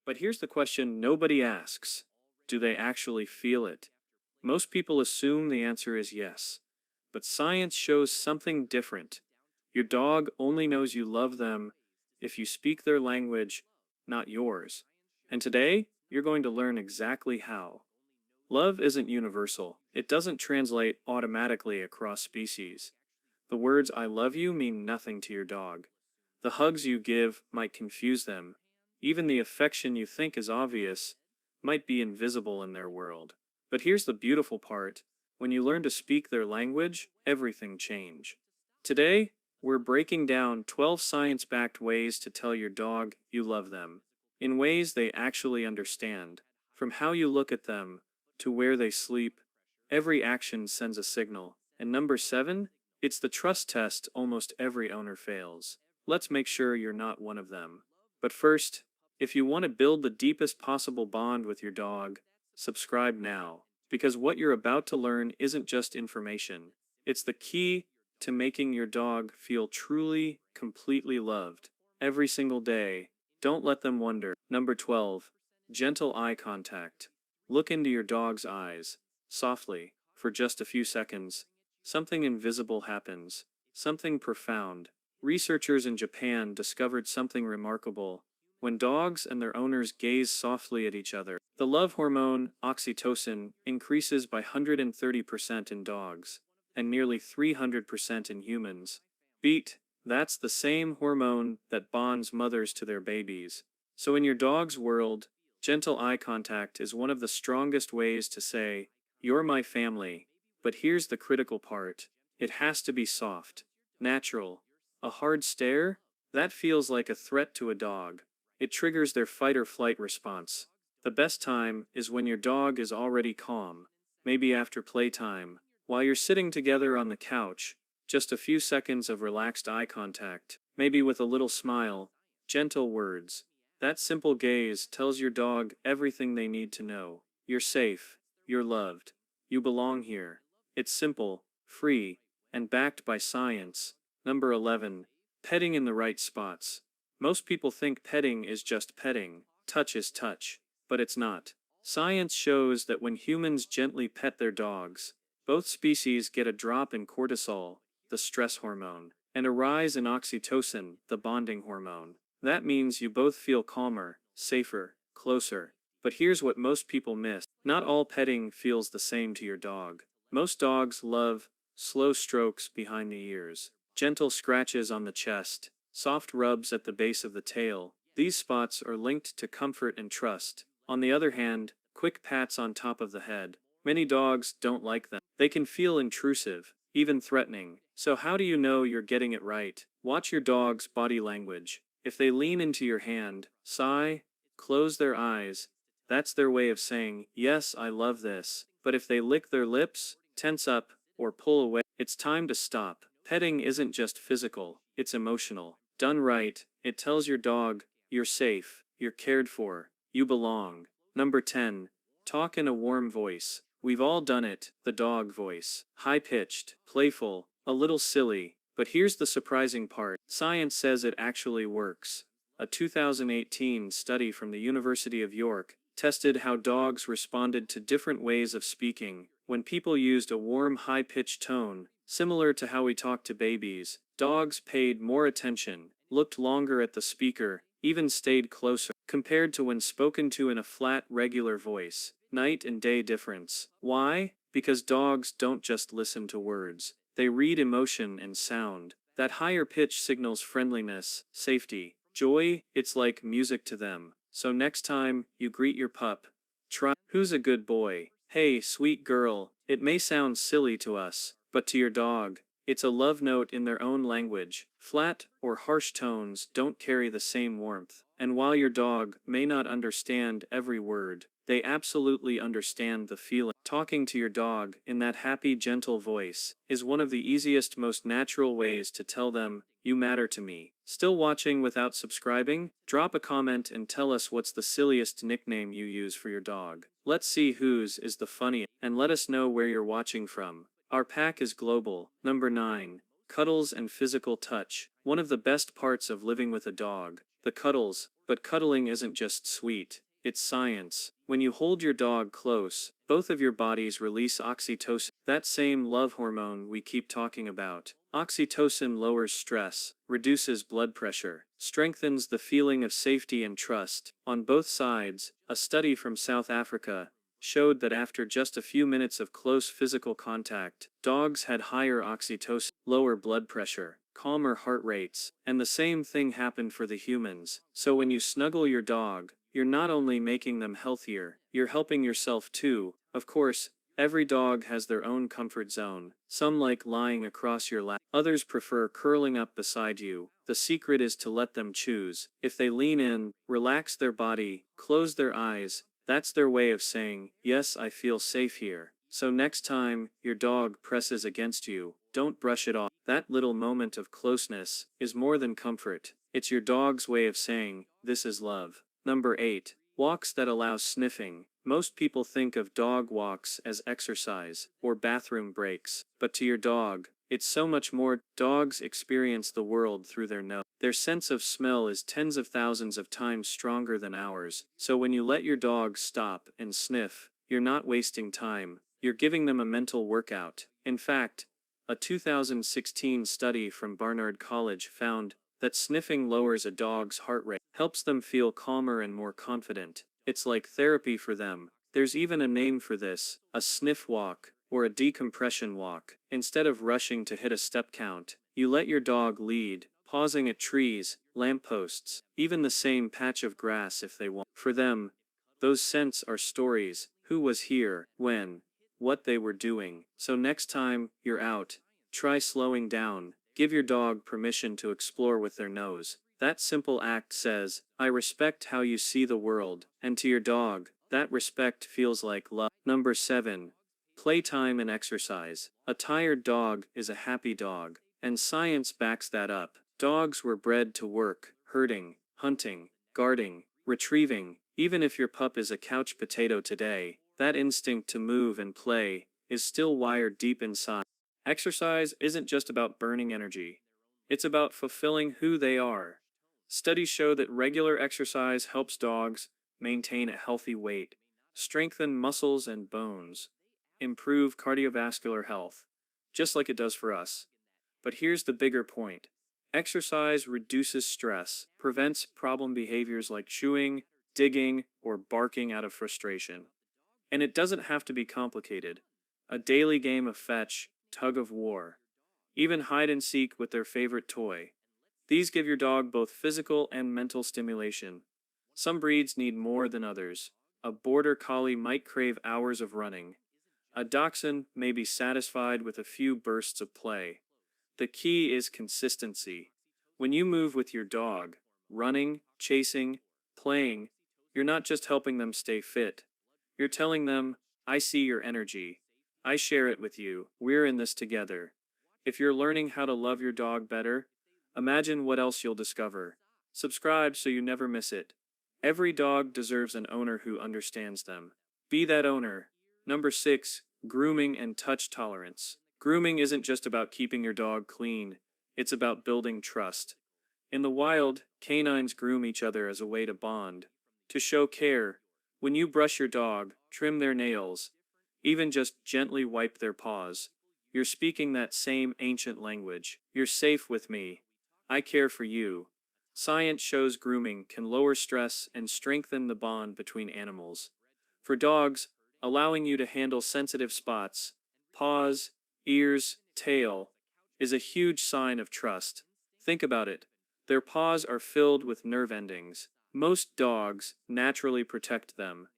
But here's the question nobody asks. Do they actually feel it? Most people assume the answer is yes. But science shows something different. Your dog only knows you love them if you speak their language, not yours. And today, you're going to learn exactly how. Love isn't universal. It doesn't translate automatically across species. The words I love you mean nothing to your dog. The hugs you give might confuse them. Even the affection you think is obvious might be invisible in their world. But here's the beautiful part. When you learn to speak their language, everything changes. Today, we're breaking down 12 science-backed ways to tell your dog you love them, in ways they actually understand. From how you look at them, to where they sleep, every action sends a signal. And number 7, it's the trust test almost every owner fails. Let's make sure you're not one of them. But first, if you want to build the deepest possible bond with your dog, subscribe now. Because what you're about to learn isn't just information, it's the key to making your dog feel truly, completely loved. Every single day, don't let them wonder. Number 12, gentle eye contact. Look into your dog's eyes, softly, for just a few seconds. Something invisible happens, something profound. Researchers in Japan discovered something remarkable. When dogs and their owners gaze softly at each other, the love hormone, oxytocin, increases by 130% in dogs, and nearly 300% in humans. That's the same hormone that bonds mothers to their babies. So in your dog's world, gentle eye contact is one of the strongest ways to say, "You're my family." But here's the critical part. It has to be soft, natural. A hard stare? That feels like a threat to a dog. It triggers their fight or flight response. The best time is when your dog is already calm, maybe after playtime, while you're sitting together on the couch. Just a few seconds of relaxed eye contact, maybe with a little smile, gentle words. That simple gaze tells your dog everything they need to know. You're safe, you're loved, you belong here. It's simple, free, and backed by science. Number 11. Petting in the right spots. Most people think petting is just petting, touch is touch, but it's not. Science shows that when humans gently pet their dogs, both species get a drop in cortisol, the stress hormone, and a rise in oxytocin, the bonding hormone. That means you both feel calmer, safer, closer. But here's what most people miss. Not all petting feels the same to your dog. Most dogs love slow strokes behind the ears, gentle scratches on the chest, soft rubs at the base of the tail. These spots are linked to comfort and trust. On the other hand, quick pats on top of the head. Many dogs don't like them. They can feel intrusive, even threatening. So how do you know you're getting it right? Watch your dog's body language. If they lean into your hand, sigh, close their eyes, that's their way of saying, "Yes, I love this." But if they lick their lips, tense up, or pull away, it's time to stop. Petting isn't just physical, it's emotional. Done right, it tells your dog, you're safe, you're cared for, you belong. Number 10. Talk in a warm voice. We've all done it, the dog voice. High-pitched, playful, a little silly. But here's the surprising part. Science says it actually works. A 2018 study from the University of York tested how dogs responded to different ways of speaking. When people used a warm, high-pitched tone, similar to how we talk to babies, dogs paid more attention, looked longer at the speaker, even stayed closer, compared to when spoken to in a flat, regular voice. Night and day difference. Why? Because dogs don't just listen to words. They read emotion and sound. That higher pitch signals friendliness, safety, joy. It's like music to them. So next time you greet your pup, try, "Who's a good boy? Hey, sweet girl." It may sound silly to us, but to your dog, it's a love note in their own language. Flat or harsh tones don't carry the same warmth. And while your dog may not understand every word, they absolutely understand the feeling. Talking to your dog in that happy, gentle voice is one of the easiest, most natural ways to tell them, "You matter to me." Still watching without subscribing? Drop a comment and tell us what's the silliest nickname you use for your dog. Let's see whose is the funniest, and let us know where you're watching from. Our pack is global. Number 9. Cuddles and physical touch. One of the best parts of living with a dog. The cuddles. But cuddling isn't just sweet, it's science. When you hold your dog close, both of your bodies release oxytocin, that same love hormone we keep talking about. Oxytocin lowers stress, reduces blood pressure, strengthens the feeling of safety and trust. On both sides, a study from South Africa showed that after just a few minutes of close physical contact, dogs had higher oxytocin, lower blood pressure, calmer heart rates, and the same thing happened for the humans. So when you snuggle your dog, you're not only making them healthier, you're helping yourself too. Of course, every dog has their own comfort zone. Some like lying across your lap, others prefer curling up beside you. The secret is to let them choose. If they lean in, relax their body, close their eyes, that's their way of saying, yes, I feel safe here. So next time your dog presses against you, don't brush it off. That little moment of closeness is more than comfort. It's your dog's way of saying, this is love. Number 8. Walks that allow sniffing. Most people think of dog walks as exercise or bathroom breaks, but to your dog, it's so much more. Dogs experience the world through their nose. Their sense of smell is tens of thousands of times stronger than ours, so when you let your dog stop and sniff, you're not wasting time, you're giving them a mental workout. In fact, a 2016 study from Barnard College found that sniffing lowers a dog's heart rate, helps them feel calmer and more confident. It's like therapy for them. There's even a name for this, a sniff walk, or a decompression walk. Instead of rushing to hit a step count, you let your dog lead, pausing at trees, lampposts, even the same patch of grass if they want. For them, those scents are stories: who was here, when, what they were doing. So next time you're out, try slowing down. Give your dog permission to explore with their nose. That simple act says, I respect how you see the world, and to your dog, that respect feels like love. Number 7. Playtime and exercise. A tired dog is a happy dog, and science backs that up. Dogs were bred to work, herding, hunting, guarding, retrieving. Even if your pup is a couch potato today, that instinct to move and play is still wired deep inside. Exercise isn't just about burning energy. It's about fulfilling who they are. Studies show that regular exercise helps dogs maintain a healthy weight, strengthen muscles and bones, improve cardiovascular health, just like it does for us. But here's the bigger point. Exercise reduces stress, prevents problem behaviors like chewing, digging, or barking out of frustration. And it doesn't have to be complicated. A daily game of fetch, tug of war, even hide and seek with their favorite toy. These give your dog both physical and mental stimulation. Some breeds need more than others. A border collie might crave hours of running. A dachshund may be satisfied with a few bursts of play. The key is consistency. When you move with your dog, running, chasing, playing, you're not just helping them stay fit. You're telling them, I see your energy. I share it with you. We're in this together. If you're learning how to love your dog better, imagine what else you'll discover. Subscribe so you never miss it. Every dog deserves an owner who understands them. Be that owner. Number 6. Grooming and touch tolerance. Grooming isn't just about keeping your dog clean, it's about building trust. In the wild, canines groom each other as a way to bond, to show care. When you brush your dog, trim their nails, even just gently wipe their paws, you're speaking that same ancient language. You're safe with me. I care for you. Science shows grooming can lower stress and strengthen the bond between animals. For dogs, allowing you to handle sensitive spots, paws, ears, tail, is a huge sign of trust. Think about it. Their paws are filled with nerve endings. Most dogs naturally protect them.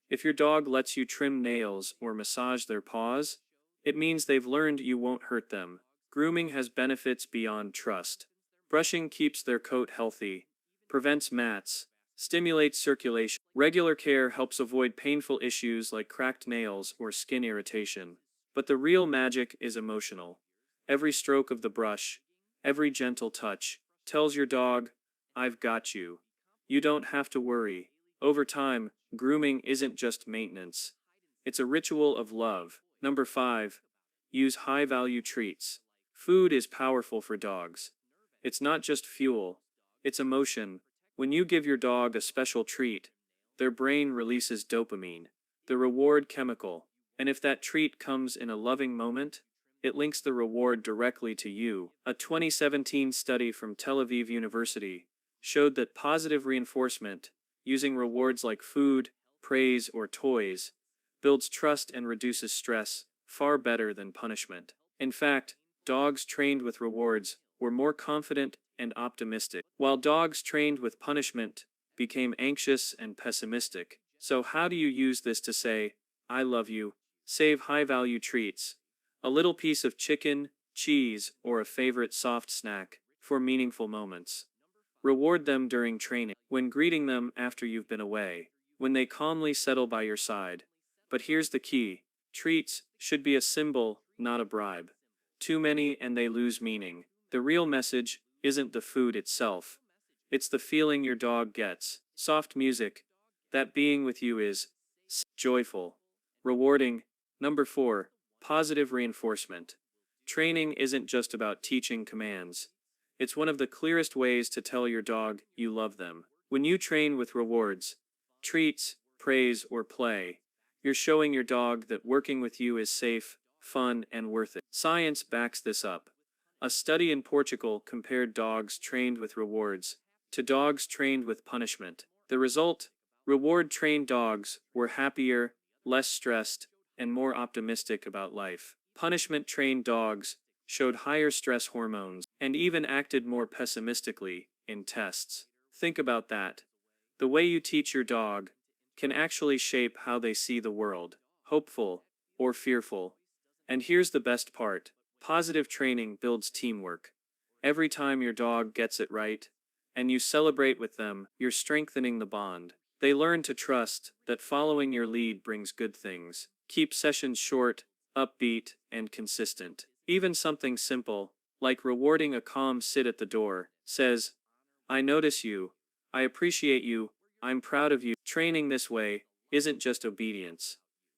If your dog lets you trim nails or massage their paws, it means they've learned you won't hurt them. Grooming has benefits beyond trust. Brushing keeps their coat healthy, prevents mats, stimulates circulation. Regular care helps avoid painful issues like cracked nails or skin irritation. But the real magic is emotional. Every stroke of the brush, every gentle touch, tells your dog, I've got you. You don't have to worry. Over time, grooming isn't just maintenance. It's a ritual of love. Number 5. Use high-value treats. Food is powerful for dogs. It's not just fuel. It's emotion. When you give your dog a special treat, their brain releases dopamine, the reward chemical, and if that treat comes in a loving moment, it links the reward directly to you. A 2017 study from Tel Aviv University showed that positive reinforcement, using rewards like food, praise, or toys, builds trust and reduces stress far better than punishment. In fact, dogs trained with rewards were more confident and optimistic, while dogs trained with punishment became anxious and pessimistic. So, how do you use this to say, I love you? Save high value treats, a little piece of chicken, cheese, or a favorite soft snack, for meaningful moments. Reward them during training, when greeting them after you've been away, when they calmly settle by your side. But here's the key: treats should be a symbol, not a bribe. Too many and they lose meaning. The real message isn't the food itself, it's the feeling your dog gets. Soft music, that being with you is joyful, rewarding. Number 4, positive reinforcement. Training isn't just about teaching commands. It's one of the clearest ways to tell your dog you love them. When you train with rewards, treats, praise, or play, you're showing your dog that working with you is safe, fun, and worth it. Science backs this up. A study in Portugal compared dogs trained with rewards to dogs trained with punishment. The result? Reward-trained dogs were happier, less stressed, and more optimistic about life. Punishment-trained dogs showed higher stress hormones and even acted more pessimistically in tests. Think about that. The way you teach your dog can actually shape how they see the world, hopeful or fearful. And here's the best part: positive training builds teamwork. Every time your dog gets it right, and you celebrate with them, you're strengthening the bond. They learn to trust that following your lead brings good things. Keep sessions short, upbeat, and consistent. Even something simple, like rewarding a calm sit at the door, says, I notice you, I appreciate you, I'm proud of you. Training this way isn't just obedience,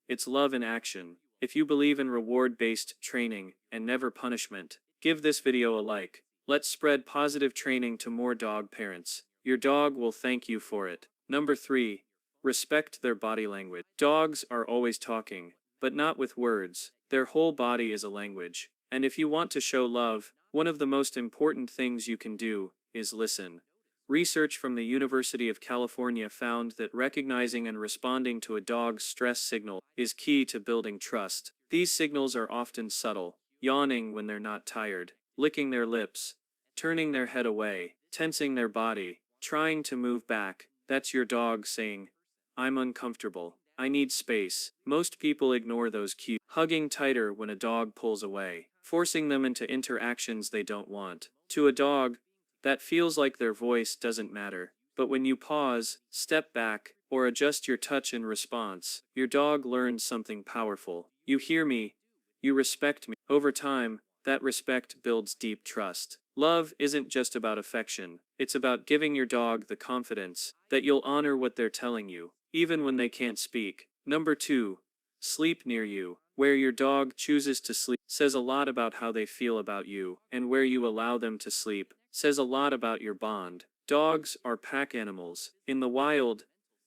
it's love in action. If you believe in reward-based training and never punishment, give this video a like. Let's spread positive training to more dog parents. Your dog will thank you for it. Number 3, respect their body language. Dogs are always talking, but not with words. Their whole body is a language. And if you want to show love, one of the most important things you can do is listen. Research from the University of California found that recognizing and responding to a dog's stress signal is key to building trust. These signals are often subtle: yawning when they're not tired, licking their lips, turning their head away, tensing their body, trying to move back. That's your dog saying, I'm uncomfortable, I need space. Most people ignore those cues. Hugging tighter when a dog pulls away, forcing them into interactions they don't want. To a dog, that feels like their voice doesn't matter. But when you pause, step back, or adjust your touch in response, your dog learns something powerful. You hear me, you respect me. Over time, that respect builds deep trust. Love isn't just about affection, it's about giving your dog the confidence that you'll honor what they're telling you, even when they can't speak. Number 2, sleep near you. Where your dog chooses to sleep says a lot about how they feel about you, and where you allow them to sleep says a lot about your bond. Dogs are pack animals. In the wild,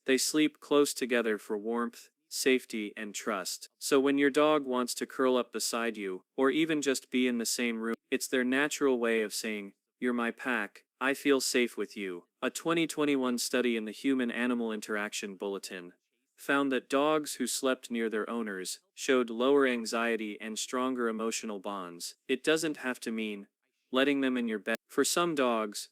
they sleep close together for warmth, safety, and trust. So when your dog wants to curl up beside you, or even just be in the same room, it's their natural way of saying, you're my pack, I feel safe with you. A 2021 study in the Human Animal Interaction Bulletin found that dogs who slept near their owners showed lower anxiety and stronger emotional bonds. It doesn't have to mean letting them in your bed. For some dogs,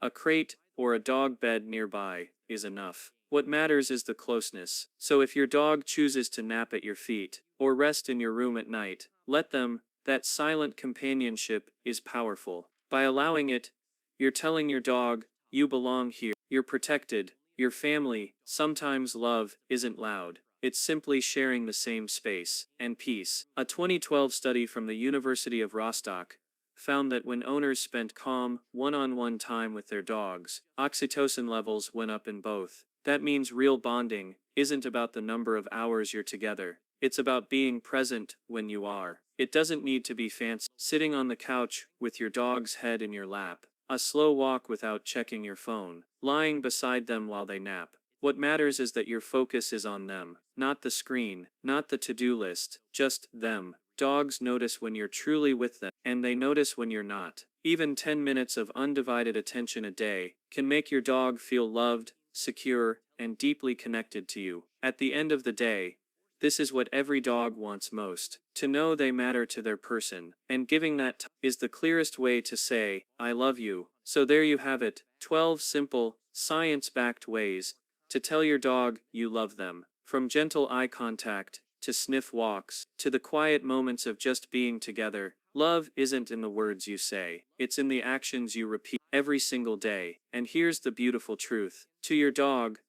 a crate or a dog bed nearby is enough. What matters is the closeness. So if your dog chooses to nap at your feet or rest in your room at night, let them. That silent companionship is powerful. By allowing it, you're telling your dog, you belong here, you're protected, your family. Sometimes love isn't loud. It's simply sharing the same space and peace. A 2012 study from the University of Rostock found that when owners spent calm, one-on-one time with their dogs, oxytocin levels went up in both. That means real bonding isn't about the number of hours you're together. It's about being present when you are. It doesn't need to be fancy. Sitting on the couch with your dog's head in your lap, A slow walk without checking your phone. Lying beside them while they nap. What matters is that your focus is on them, not the screen, not the to-do list, just them. Dogs notice when you're truly with them, and they notice when you're not. Even 10 minutes of undivided attention a day can make your dog feel loved, secure, and deeply connected to you. At the end of the day, this is what every dog wants most, to know they matter to their person, and giving that is the clearest way to say, I love you. So there you have it, 12 simple, science-backed ways to tell your dog you love them. From gentle eye contact, to sniff walks, to the quiet moments of just being together. Love isn't in the words you say, it's in the actions you repeat every single day. And here's the beautiful truth. To your dog,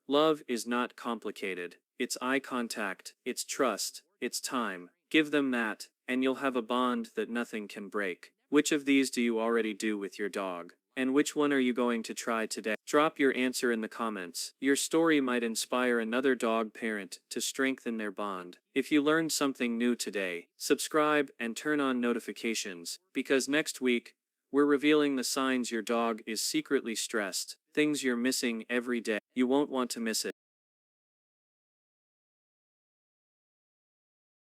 love is not complicated. It's eye contact, it's trust, it's time. Give them that, and you'll have a bond that nothing can break. Which of these do you already do with your dog? And which one are you going to try today? Drop your answer in the comments. Your story might inspire another dog parent to strengthen their bond. If you learned something new today, subscribe and turn on notifications, because next week, we're revealing the signs your dog is secretly stressed, things you're missing every day. You won't want to miss it.